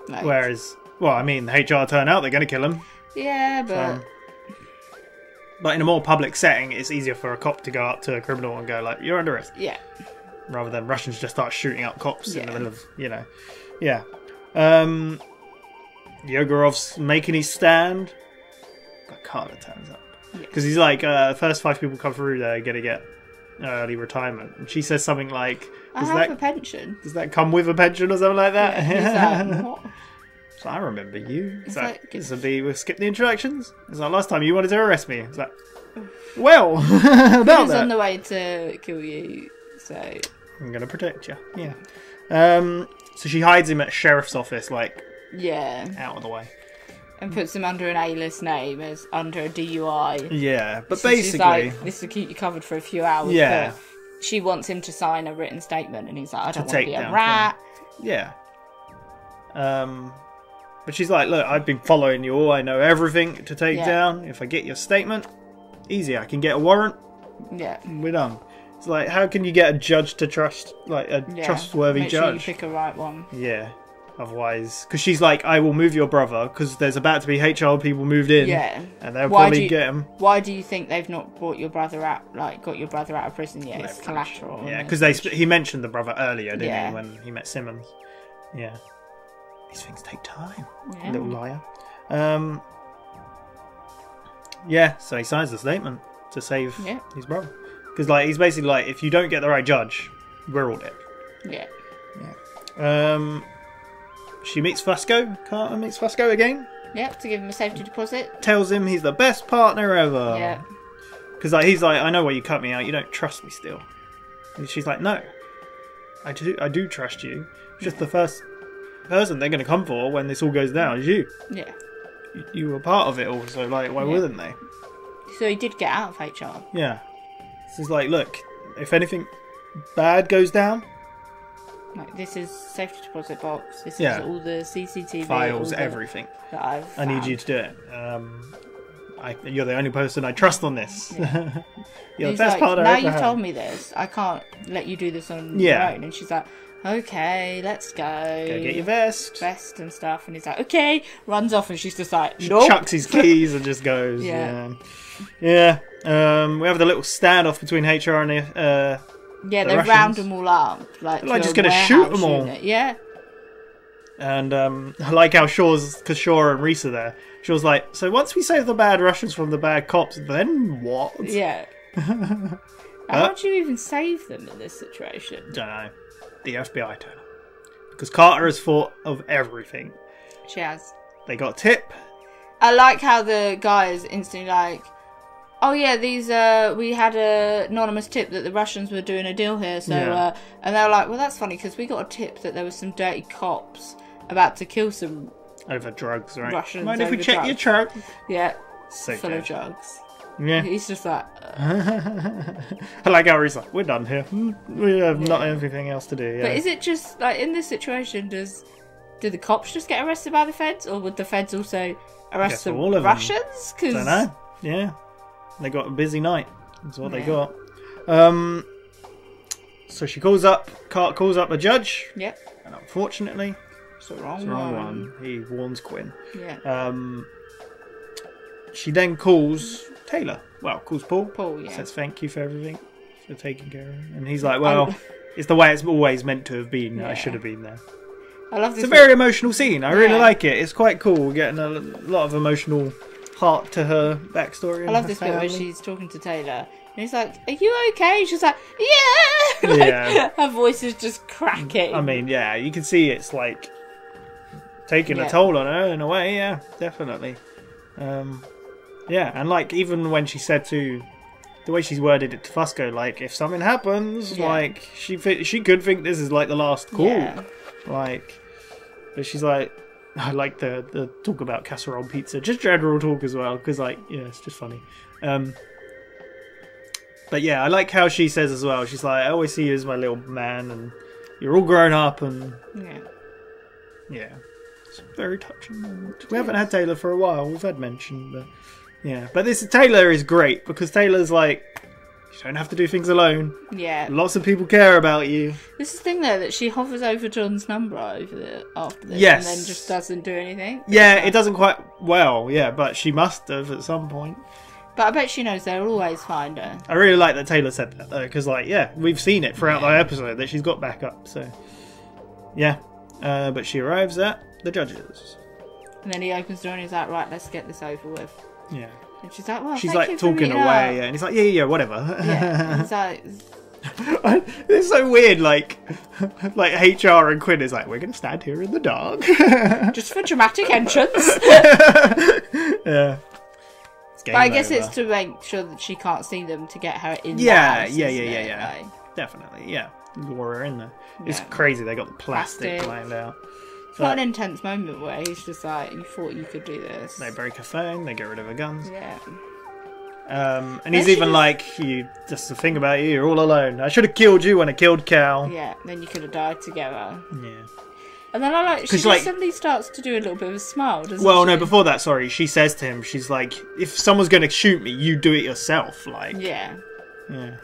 Like, Whereas, well, I mean, HR turn out they're going to kill him. yeah, but But in a more public setting, it's easier for a cop to go up to a criminal and go like, "You're under arrest," yeah, rather than Russians just start shooting up cops in Yeah. the middle of, yeah. Yogorov's making his stand, but Carter turns up because he's like, first 5 people come through, they're gonna get early retirement. And she says something like, I have a pension. Does that come with a pension or something like that? Yeah, he's like, what? So I remember you. It's we'll skip the introductions. It's like last time you wanted to arrest me. It's like, well, about He's that. on the way to kill you, so I'm going to protect you. Yeah. So she hides him at sheriff's office, like, out of the way. And puts him under an A-list name as under a DUI. Yeah, but so basically... she's like, this will keep you covered for a few hours. Yeah. But she wants him to sign a written statement, and he's like, I don't want to be a down rat. Yeah. But she's like, look, I've been following you all. I know everything to take down. If I get your statement, easy. I can get a warrant. Yeah. We're done. It's like, how can you get a judge to trust, like a trustworthy Make judge? Sure you pick a right one. Yeah. Otherwise, because she's like, I will move your brother because there's about to be HR people moved in. Yeah. And they'll probably get him. Why do you think they've not brought your brother out, like, got your brother out of prison yet? It's collateral. Yeah, because he mentioned the brother earlier, didn't he, when he met Simmons? Yeah. These things take time. Yeah. Little liar. Yeah, so he signs the statement to save his brother. Because like he's basically like, if you don't get the right judge, we're all dead. Yeah. Yeah. She meets Fusco. Carter meets Fusco again. Yep, to give him a safety deposit. Tells him he's the best partner ever. Yeah. Because like he's like, I know why you cut me out. You don't trust me still. And she's like, no, I do trust you. It's just the first person they're going to come for when this all goes down is you. Yeah. You were part of it all, so like, why wouldn't they? So he did get out of HR. Yeah. So he's like, look, if anything bad goes down, like, this is safety deposit box. This Yeah. is all the CCTV files, all everything. That I've I need found. you to do it. You're the only person I trust on this. Yeah. You're the He's best like, partner now I ever you've had. told me this. I can't let you do this on Yeah. your own. And she's like, okay, let's go. Go get your vest. Vest and stuff. And he's like, okay. Runs off and she's just like, She nope. chucks his keys and just goes. Yeah. Yeah. We have the little standoff between HR and the Yeah, the they Russians. round them all up. Like just to a gonna shoot warehouse them all. unit. Yeah. And I like how because Shaw and Reese are there. Shaw's like, so once we save the bad Russians from the bad cops, then what? Yeah. How would you even save them in this situation? Don't know. The FBI turn up. Because Carter has thought of everything. She has. They got a tip. I like how the guy is instantly like, oh yeah, these we had an anonymous tip that the Russians were doing a deal here, so Yeah. And they were like, well, that's funny because we got a tip that there was some dirty cops about to kill some Over drugs, right? Russians. Mind if we over check drugs. your truck? Yeah, So full good. of drugs. Yeah. He's just like, I like how he's like, we're done here. We have not anything else to do. Yeah. But is it just like in this situation? Do the cops just get arrested by the feds, or would the feds also arrest the all of them. Russians? I don't know. Yeah. They got a busy night. That's what they Yeah. got. So she calls up a judge. Yep. And unfortunately, it's the wrong, one. He warns Quinn. Yeah. She then calls Taylor. Well, calls Paul. Paul, yeah. Says thank you for everything, for taking care of him. And he's like, well, it's the way it's always meant to have been. I should have been there. I love this. It's a very emotional scene. I really Yeah. like it. It's quite cool. We're getting a lot of emotional heart to her backstory. I and love her this bit where family. she's talking to Taylor, and he's like, "Are you okay?" She's like, "Yeah." Like, Yeah. her voice is just cracking. I mean, yeah, you can see it's like taking Yeah. a toll on her in a way. Yeah, definitely. Yeah, and like even when she said to the way she's worded it to Fusco, like if something happens, Yeah. like she could think this is like the last call, Yeah. like. But she's like, I like the talk about casserole pizza, just general talk as well, because like it's just funny. But yeah, I like how she says as well. She's like, I always see you as my little man, and you're all grown up, and yeah, it's a very touching moment. We haven't had Taylor for a while. We've had mention, but yeah. But Taylor is great because Taylor's like, you don't have to do things alone. Yeah. Lots of people care about you. This is the thing though that she hovers over John's number after this, Yes. and then just doesn't do anything. Yeah, it doesn't quite well. Yeah, but she must have at some point. But I bet she knows they'll always find her. I really like that Taylor said that though, because like, yeah, we've seen it throughout the episode that she's got backup. So yeah, but she arrives at the judges. And then he opens the door and he's like, right, let's get this over with. Yeah. And she's like, well, she's thank like you for talking meeting away, up. yeah, and he's like, yeah, whatever. Yeah, and he's like, it's so weird, like HR and Quinn is like, we're gonna stand here in the dark. just for dramatic entrance. Yeah. But I guess it's to make sure that she can't see them to get her in the Yeah, house, yeah. isn't it? Like, Definitely, yeah. Lure her in there. It's crazy, they got the plastic lined out. It's not an intense moment where he's just like, you thought you could do this. They break her phone, they get rid of her guns. Yeah. And he's even like, "You, just the thing about you, you're all alone. I should have killed you when I killed Cal." Yeah, then you could have died together. Yeah. And then I like, she just suddenly starts to do a little bit of a smile, doesn't she? Well, no, before that, sorry, she says to him, she's like, if someone's going to shoot me, you do it yourself, like. Yeah. Yeah.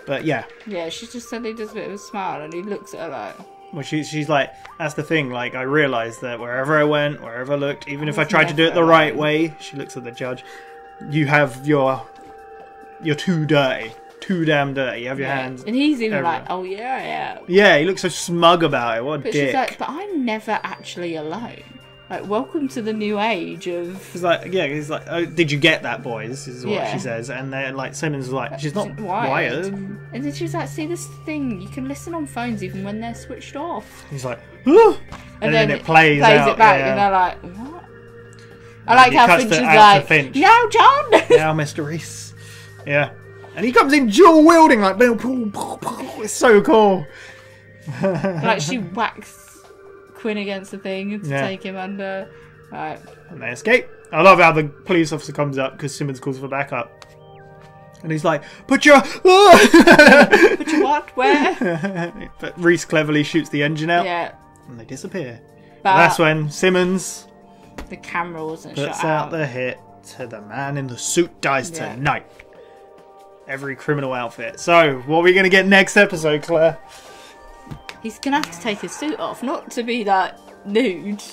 But yeah. Yeah, she just suddenly does a bit of a smile and he looks at her like... Well, she's like, that's the thing, like, I realised that wherever I went, wherever I looked, even if I tried to do it the right way, she looks at the judge, you have you're too dirty. Too damn dirty. You have your hands. And he's even everywhere. like, oh yeah, I am. Yeah, he looks so smug about it. What a But dick. she's like, but I'm never actually alone. Like, welcome to the new age of... He's like, yeah, he's like, oh, did you get that, boys? This is what she says. And then, like, Simmons is like, she's not wired. And then she's like, see this thing, you can listen on phones even when they're switched off. He's like, oh! And then it plays out, it back, yeah. and they're like, what? I like how Finch is like, now, John! Now, Mr. Reese. Yeah. And he comes in dual wielding, like, boom, boom, boom, boom. It's so cool. Like, she whacks Quinn against the thing to take him under. Right. And they escape. I love how the police officer comes up because Simmons calls for backup. And he's like, put your... Put your what? Where? But Reese cleverly shoots the engine out. Yeah. And they disappear. But that's when Simmons... The camera wasn't puts shut out the hit to the man in the suit dies tonight. Every criminal outfit. So, what are we going to get next episode, Claire? He's going to have to take his suit off, not to be that nude.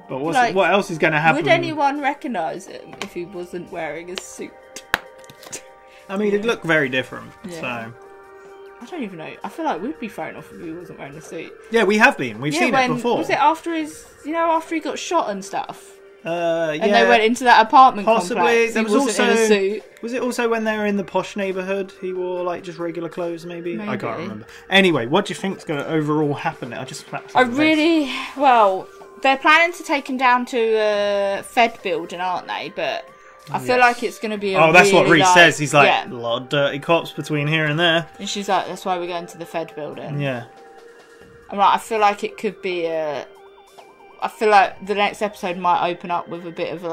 But what else is going to happen? Would anyone recognise him if he wasn't wearing a suit? I mean, it'd look very different. Yeah. So I don't even know. I feel like we'd be thrown off if he wasn't wearing a suit. Yeah, we have been. We've seen it before. Was it after his... after he got shot and stuff? And they went into that apartment possibly. complex. There was also in a suit. Was it also when they were in the posh neighbourhood? He wore like just regular clothes, maybe. I can't remember. Anyway, what do you think's going to overall happen? I just slapped. Well, they're planning to take him down to a Fed building, aren't they? But I feel like it's going to be. That's what Reese says. He's like, a lot of dirty cops between here and there. And she's like, that's why we're going to the Fed building. Yeah. I'm like, I feel like it could be a. I feel like the next episode might open up with a bit of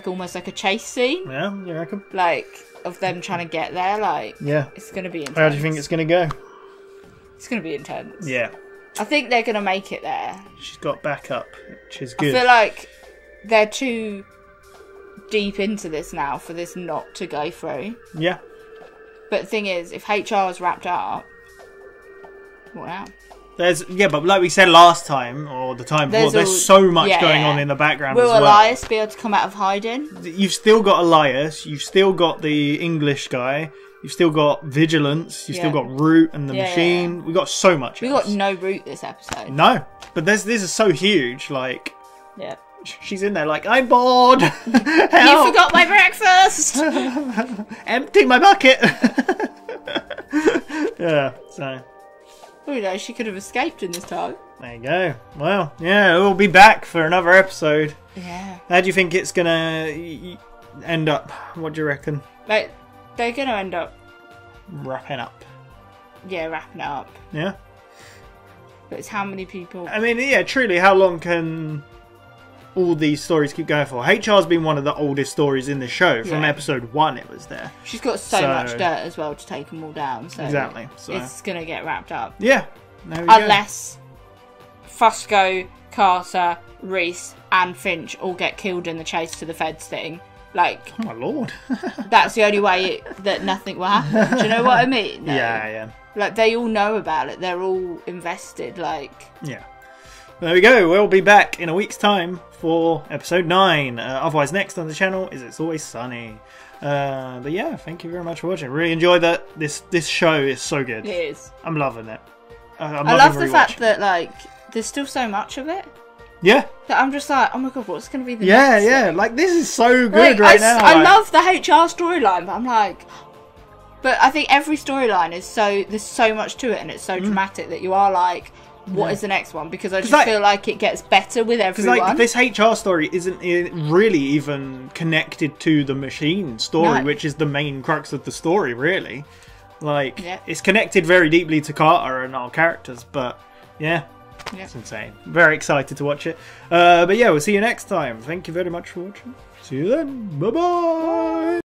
almost like a chase scene. Yeah, you reckon? Like, of them trying to get there. Like, yeah, it's going to be intense. How do you think it's going to go? It's going to be intense. Yeah. I think they're going to make it there. She's got backup, which is good. I feel like they're too deep into this now for this not to go through. Yeah. But the thing is, if HR is wrapped up, what now? But like we said last time, or the time before, there's so much going on in the background as well. Will Elias be able to come out of hiding? You've still got Elias, you've still got the English guy, you've still got Vigilance, you've still got Root and the Machine. We've got so much. We got no Root this episode. No, but this is so huge, like... Yeah. She's in there like, I'm bored! You forgot my breakfast! Empty my bucket! Yeah, so... Who knows, she could have escaped in this time. There you go. Well, yeah, we'll be back for another episode. Yeah. How do you think it's going to end up? What do you reckon? Like, they're going to end up... Wrapping up. Yeah, wrapping it up. Yeah. But it's how many people... I mean, yeah, truly, how long can all these stories keep going for? HR's been one of the oldest stories in the show. From episode 1 it was there. She's got so much dirt as well to take them all down. So exactly. So it's going to get wrapped up. Yeah. Unless Fusco, Carter, Reese and Finch all get killed in the chase to the Feds thing. Like, oh my lord. That's the only way that nothing will happen. Do you know what I mean? No. Yeah. Like, they all know about it. They're all invested, like... Yeah. There we go. We'll be back in a week's time for episode 9. Otherwise, next on the channel is It's Always Sunny. But yeah, thank you very much for watching. Really enjoyed that. This show is so good. It is. I'm loving it. I love the fact that, like, there's still so much of it. Yeah. That I'm just like, oh my god, what's going to be the next thing? Like, this is so good right now. I love the HR storyline, but I'm like... But I think every storyline is there's so much to it, and it's so dramatic that you are like, what is the next one? Because I just feel like it gets better with everyone. Because, like, this HR story isn't really even connected to the machine story, which is the main crux of the story, really. Like, it's connected very deeply to Carter and our characters, but, it's insane. Very excited to watch it. But yeah, we'll see you next time. Thank you very much for watching. See you then. Bye-bye!